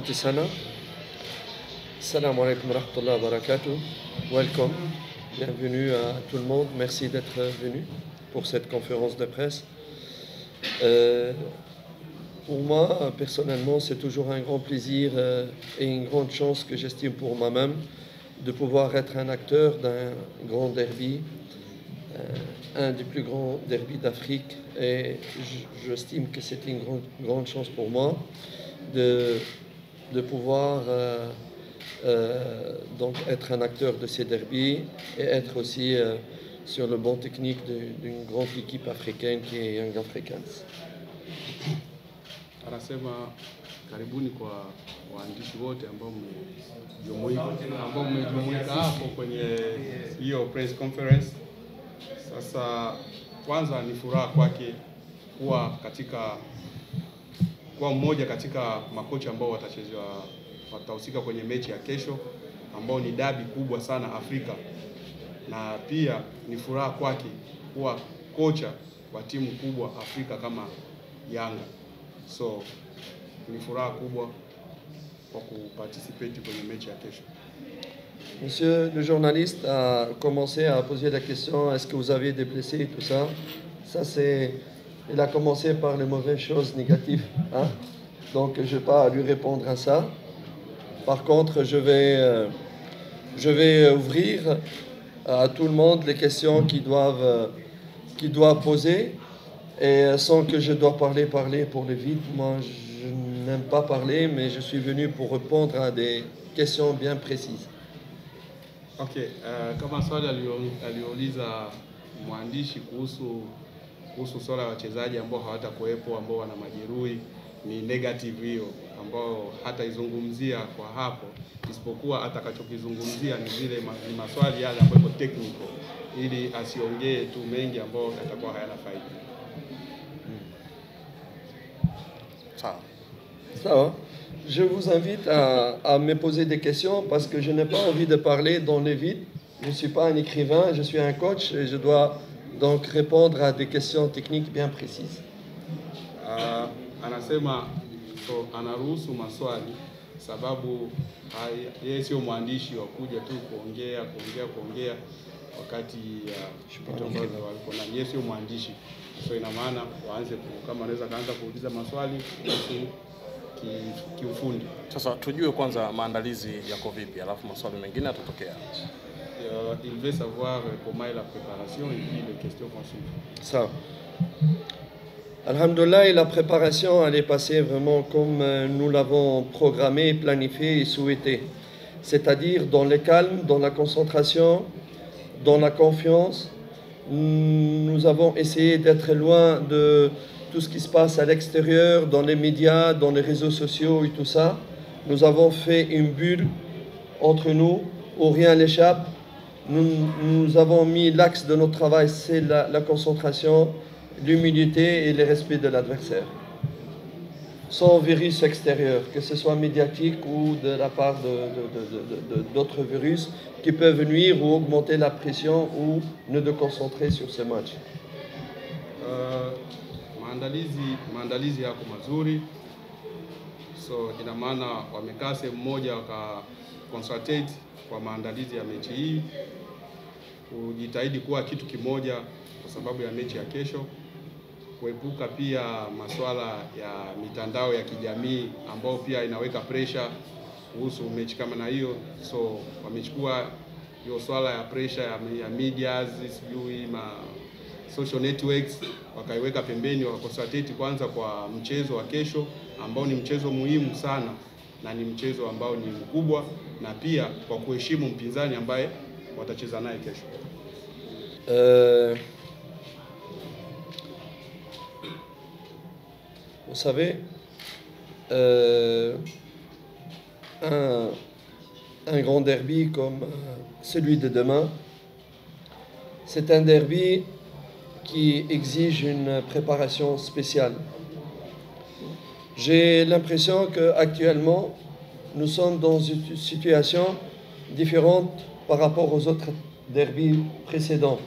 Asanti sana. Assalamu alaikum wa rahmatullahi wa barakatuh. Welcome. Bienvenue à tout le monde. Merci d'être venu pour cette conférence de presse. Pour moi, personnellement, c'est toujours un grand plaisir et une grande chance que j'estime pour moi-même de pouvoir être un acteur d'un grand derby, un des plus grands derbys d'Afrique. Et j'estime que c'est une grande chance pour moi de pouvoir donc être un acteur de ces derbys et être aussi sur le banc technique d'une grande équipe africaine qui est Young Africans. Anasema karibuni kwa waandishi wote ambao mmejumuika hapo kwenye hiyo press conference. Sasa kwanza ni furaha kwake kuwa mmoja katika makocha ambao watahusika kwenye mechi ya kesho ambao ni dabi kubwa sana Afrika, na pia ni furaha kwake kuwa kocha wa timu kubwa Afrika kama Yanga. So ni furaha kubwa kwa kuparticipate kwenye mechi ya kesho. Monsieur le journaliste a commencé à poser la question, est-ce que vous avez des blessés et tout ça? Il a commencé par les mauvaises choses négatives, hein? Donc je ne vais pas lui répondre à ça. Par contre, je vais ouvrir à tout le monde les questions qu'ils doivent poser. Et sans que je dois parler pour le vide. Moi, je n'aime pas parler, mais je suis venu pour répondre à des questions bien précises. Okay, kama swali aliuliza mwandishi kuhusu swala ya wachezaji ambao hawatakuwepo, ambao wana majeruhi, ni negative hiyo ambao hataizungumzia kwa hapo, isipokuwa atakachokizungumzia ni maswali yale ambayo iko technical, ili asiongee tu mengi ambao yatakuwa hayana faida. Ça, je vous invite à me poser des questions parce que je n'ai pas envie de parler dans le vide. Je ne suis pas un écrivain, je suis un coach et je dois donc répondre à des questions techniques bien précises. Anasema anaruhusu maswali sababu yeye sio mwandishi wa kuja tu kuongea wakati walikuwa na yeye sio mwandishi. So ina maana kama anaweza kaanza kuuliza maswali kiufundi. Sasa tujue kwanza maandalizi yako vipi, alafu maswali mengine yatatokea. Il veut savoir comment est la préparation et puis les questions qu'on suit. Ça. Alhamdulillah, la préparation elle est passée vraiment comme nous l'avons programmé, planifié et souhaité. C'est-à-dire dans le calme, dans la concentration, dans la confiance. Nous avons essayé d'être loin de tout ce qui se passe à l'extérieur, dans les médias, dans les réseaux sociaux et tout ça. Nous avons fait une bulle entre nous où rien n'échappe. Nous avons mis l'axe de notre travail, c'est la concentration, l'humilité et le respect de l'adversaire. Sans virus extérieur, que ce soit médiatique ou de la part d'autres virus qui peuvent nuire ou augmenter la pression ou ne de concentrer sur ce match. Maandalizi yako mazuri, so ina maana wamekaa sehemu moja consultate kwa maandalizi ya mechi hii, kujitahidi kuwa kitu kimoja kwa sababu ya mechi ya kesho, kuepuka pia masuala ya mitandao ya kijamii ambao pia inaweka pressure kuhusu mechi kama na hiyo. So wamechukua hiyo swala ya pressure ya medias, sijui social networks, wakaiweka pembeni, wakaconcentrate kwanza kwa mchezo wa kesho ambao ni mchezo muhimu sana na ni mchezo ambao ni mkubwa, na pia kwa kuheshimu mpinzani ambaye watacheza naye kesho. Vous savez, un grand derby comme celui de demain, c'est un derby qui exige une préparation spéciale. J'ai l'impression qu'actuellement, nous sommes dans une situation différente par rapport aux autres derbys précédents.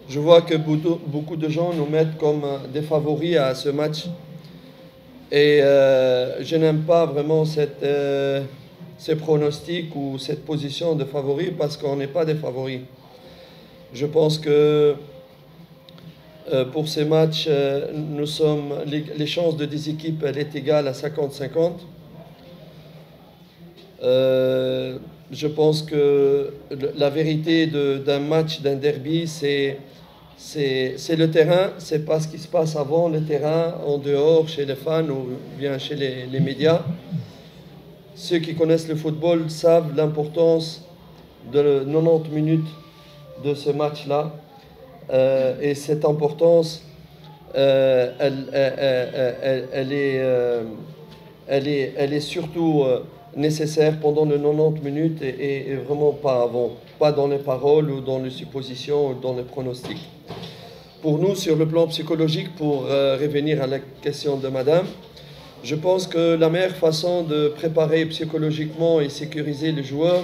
Je vois que beaucoup de gens nous mettent comme des favoris à ce match. Et je n'aime pas vraiment ces pronostics ou cette position de favori parce qu'on n'est pas des favoris. Je pense que pour ces matchs, les chances de des équipes, elle est égale à 50-50. Je pense que la vérité d'un match, d'un derby, c'est le terrain, c'est pas ce qui se passe avant le terrain, en dehors, chez les fans ou bien chez les médias. Ceux qui connaissent le football savent l'importance de 90 minutes de ce match-là. Et cette importance, elle est surtout nécessaire pendant les 90 minutes et vraiment pas avant, pas dans les paroles ou dans les suppositions ou dans les pronostics. Pour nous, sur le plan psychologique, pour revenir à la question de Madame, je pense que la meilleure façon de préparer psychologiquement et sécuriser les joueurs,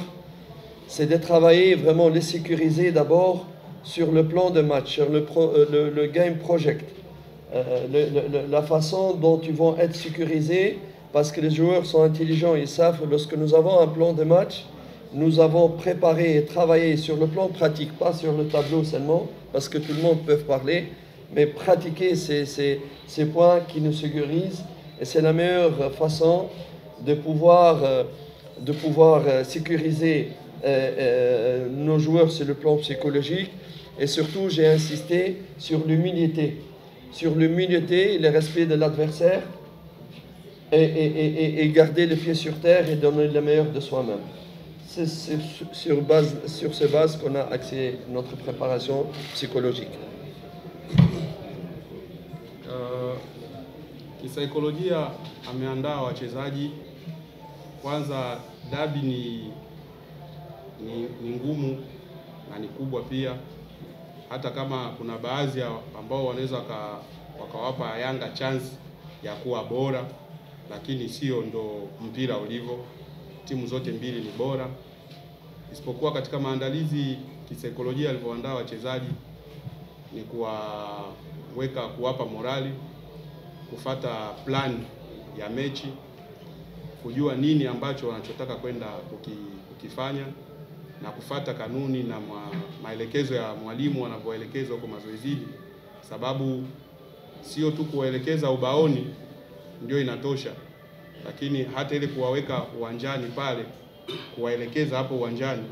c'est de travailler vraiment les sécuriser d'abord sur le plan de match, sur le game project, la façon dont ils vont être sécurisés, parce que les joueurs sont intelligents, ils savent, lorsque nous avons un plan de match, nous avons préparé et travaillé sur le plan pratique, pas sur le tableau seulement, parce que tout le monde peut parler, mais pratiquer ces points qui nous sécurisent, et c'est la meilleure façon de pouvoir sécuriser nos joueurs sur le plan psychologique. Et surtout, j'ai insisté sur l'humilité, et le respect de l'adversaire, et garder les pieds sur terre et donner le meilleur de soi-même. C'est sur ces bases qu'on a axé notre préparation psychologique. Kisaikolojia ameandaa wachezaji. Kwanza dabi ni ngumu na ni kubwa pia, hata kama kuna baadhi ambao wanaweza wakawapa Yanga chance ya kuwa bora, lakini sio ndo mpira ulivyo. Timu zote mbili ni bora, isipokuwa katika maandalizi kisaikolojia alivyoandaa wachezaji ni kuwapa morali, kufata plan ya mechi, kujua nini ambacho wanachotaka kwenda kukifanya na kufata kanuni na maelekezo ya mwalimu wanavyoelekeza huko mazoezini, sababu sio tu kuwaelekeza ubaoni ndio inatosha, lakini hata ile kuwaweka uwanjani pale, kuwaelekeza hapo uwanjani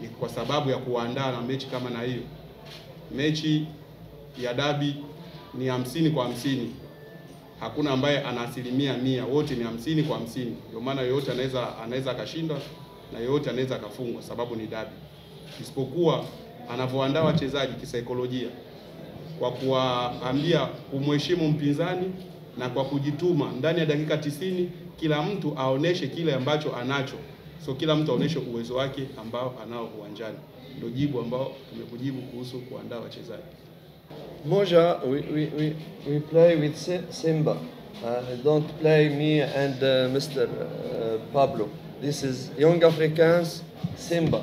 ni kwa sababu ya kuandaa na mechi kama na hiyo. Mechi ya dabi ni 50-50. Hakuna ambaye ana 100%, wote ni 50-50. Ndio maana yoyote anaweza akashinda na yoyote anaweza akafungwa, sababu ni dabi. Isipokuwa anavyoandaa wachezaji kisaikolojia kwa kuwaambia kumheshimu mpinzani na kwa kujituma ndani ya dakika 90 kila mtu aoneshe kile ambacho anacho. So kila mtu aoneshe uwezo wake ambao anao uwanjani. Ndio jibu ambao tumekujibu kuhusu kuandaa wachezaji. Moja, we play with Simba. Don't play me and Mr. Pablo. This is Young Africans, Simba.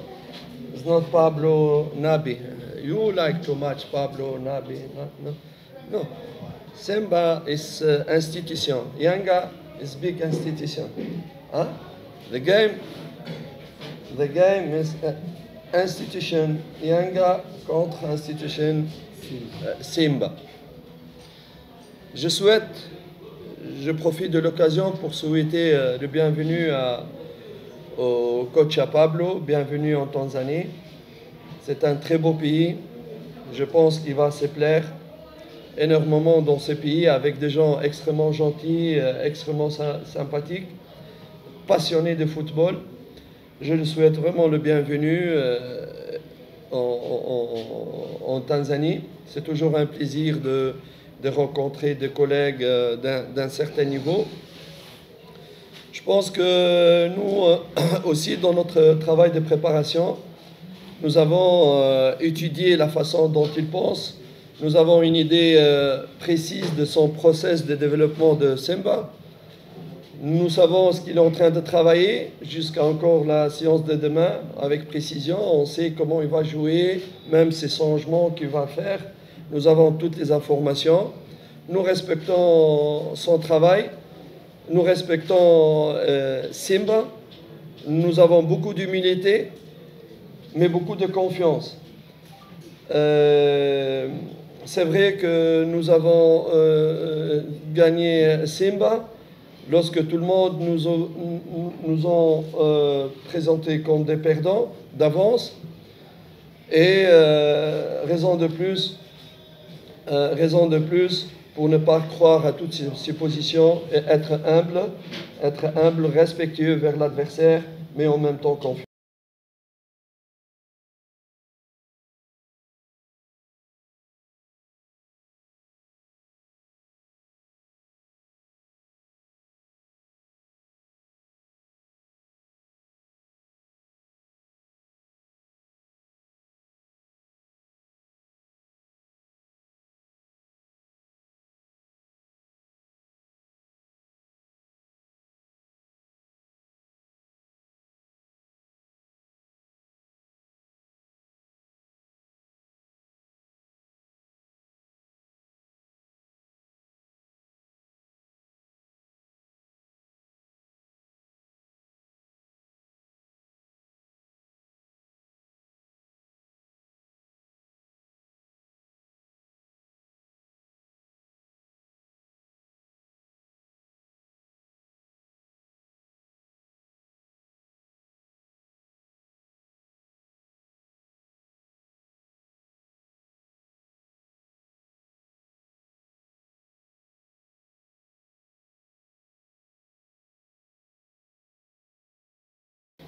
It's not Pablo Nabi. You like too much Pablo Nabi. No. Simba is institution. Yanga is big institution. Huh? The game is institution Yanga contre institution Simba. Je profite de l'occasion pour souhaiter le bienvenue au coach Pablo, bienvenue en Tanzanie. C'est un très beau pays. Je pense qu'il va se plaire énormément dans ce pays avec des gens extrêmement gentils, extrêmement sympathiques, passionnés de football. Je lui souhaite vraiment le bienvenu en Tanzanie. C'est toujours un plaisir de rencontrer des collègues d'un certain niveau. Je pense que nous aussi, dans notre travail de préparation, nous avons étudié la façon dont il pense. Nous avons une idée précise de son process de développement de Simba. Nous savons ce qu'il est en train de travailler jusqu'à encore la séance de demain avec précision. On sait comment il va jouer, même ses changements qu'il va faire. Nous avons toutes les informations. nous respectons son travail, nous respectons Simba, nous avons beaucoup d'humilité, mais beaucoup de confiance. C'est vrai que nous avons gagné Simba lorsque tout le monde nous ont présenté comme des perdants d'avance. Et raison de plus pour ne pas croire à toutes ces positions et être humble, respectueux vers l'adversaire, mais en même temps confiant.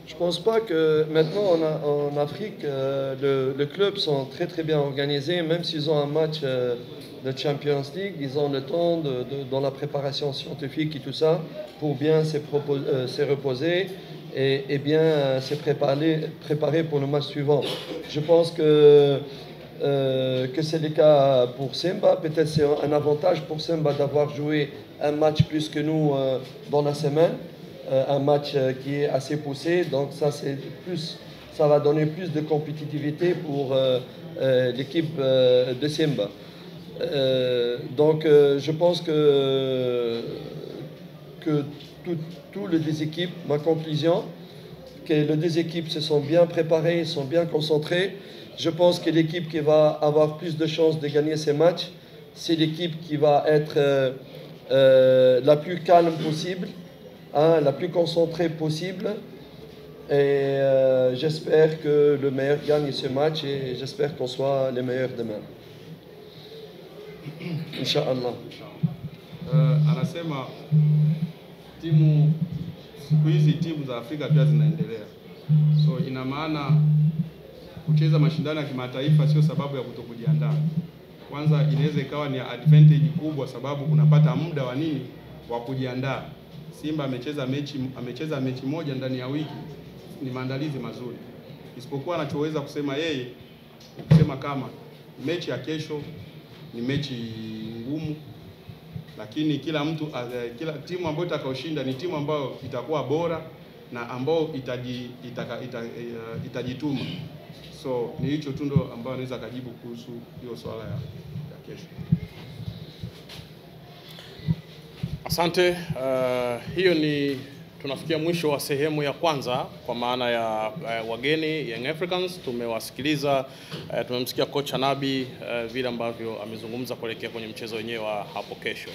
Je ne pense pas que maintenant en Afrique, les clubs sont très très bien organisés. Même s'ils ont un match de Champions League, ils ont le temps dans la préparation scientifique et tout ça pour bien se reposer et bien se préparer pour le match suivant. Je pense que c'est le cas pour Simba. Peut-être c'est un avantage pour Simba d'avoir joué un match plus que nous dans la semaine. Un match qui est assez poussé, donc ça va donner plus de compétitivité pour l'équipe de Simba. Donc je pense que tous les deux équipes, ma conclusion, que les deux équipes se sont bien préparées, sont bien concentrées. Je pense que l'équipe qui va avoir plus de chances de gagner ces matchs, c'est l'équipe qui va être la plus calme possible, la plus concentrée possible. Et j'espère que le meilleur gagne ce match et j'espère qu'on soit les meilleurs demain. Inch'Allah. Anasema siku hizi timu za Afrika pia zinaendelea, so ina maana kucheza mashindano ya kimataifa sio sababu ya kutokujiandaa. Kwanza inaweza ikawa ni advantage kubwa, sababu unapata muda wa kujiandaa. Simba amecheza mechi moja ndani ya wiki, ni maandalizi mazuri. Isipokuwa anachoweza kusema yeye, kusema kama mechi ya kesho ni mechi ngumu, lakini kila timu ambayo itakayoshinda ni timu ambayo itakuwa bora na ambayo itajituma. So ni hicho tu ndo ambayo anaweza kujibu kuhusu hiyo swala ya kesho. Asante. Hiyo tunafikia mwisho wa sehemu ya kwanza kwa maana ya wageni Young Africans. Tumewasikiliza, tumemsikia kocha Nabi vile ambavyo amezungumza kuelekea kwenye mchezo wenyewe wa hapo kesho.